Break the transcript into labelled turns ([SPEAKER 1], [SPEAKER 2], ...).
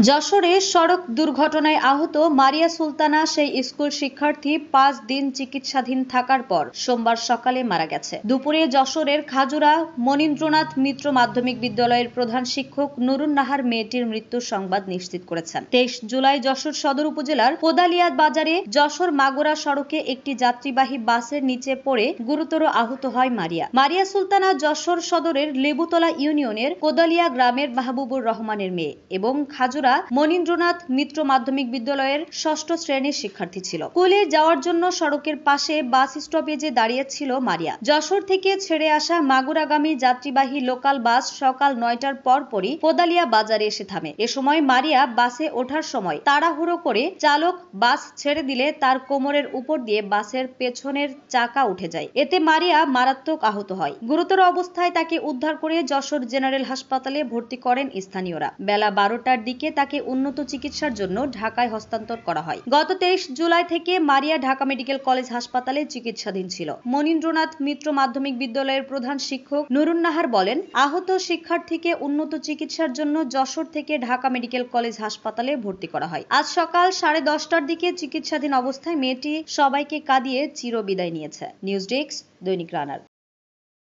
[SPEAKER 1] যশোরে সড়ক দুর্ঘটনায় আহত মারিয়া সুলতানা সেই স্কুল শিক্ষার্থী 5 দিন চিকিৎসাধীন থাকার পর সোমবার সকালে মারা গেছে। দুপুরে যশোরের খাজুরা মনীন্দ্রনাথ মিত্র মাধ্যমিক বিদ্যালয়ের প্রধান শিক্ষক নুরুন নাহার মেয়েটির মৃত্যুর সংবাদ নিশ্চিত করেছেন। 23 জুলাই যশোর সদর উপজেলার কোদালিয়া বাজারে যশোর মাগুরা সড়কে একটি যাত্রীবাহী বাসের নিচে পড়ে গুরুতর আহত হয় মারিয়া সুলতানা যশোর সদরের লেবুতলা ইউনিয়নের কোদালিয়া গ্রামের মাহবুবুর রহমানের মেয়ে এবং খাজুরা মনীন্দ্রনাথ মিত্র মাধ্যমিক বিদ্যালয়ের 6ষ্ঠ শ্রেণীর শিক্ষার্থী ছিল। স্কুলে যাওয়ার জন্য সড়কের পাশে বাস স্টপেজে দাঁড়িয়েছিল মারিয়া। যশোর থেকে ছেড়ে আসা মাগুরাগামী যাত্রীবাহী লোকাল বাস সকাল 9টার পরপরই কোদালিয়া বাজারে এসে থামে। এ সময় মারিয়া বাসে ওঠার সময় তাড়াহুড়ো করে চালক বাস ছেড়ে দিলে তার কোমরের উপর দিয়ে বাসের পেছনের চাকা উঠে যায়। এতে মারিয়া মারাত্মক আহত হয়। গুরুতর অবস্থায় তাকে উদ্ধার করে যশোর জেনারেল হাসপাতালে ভর্তি করেন স্থানীয়রা। বেলা 12টার দিকে তাকে উন্নত চিকিৎসার জন্য ঢাকায় হস্তান্তর করা হয়। গত 23 জুলাই থেকে মারিয়া ঢাকা মেডিকেল কলেজ হাসপাতালে চিকিৎসাধীন ছিল। মনীন্দ্রনাথ মিত্র মাধ্যমিক বিদ্যালয়ের প্রধান শিক্ষক নুরুন নাহার বলেন, আহত শিক্ষার্থীকে উন্নত চিকিৎসার জন্য যশোর থেকে ঢাকা মেডিকেল কলেজ হাসপাতালে ভর্তি করা হয়। আজ সকাল 10:30টার দিকে চিকিৎসাধীন অবস্থায় মেয়েটি সবাইকে কাঁদিয়ে চিরবিদায় নিয়েছে। নিউজ ডেস্ক, দৈনিক রানার।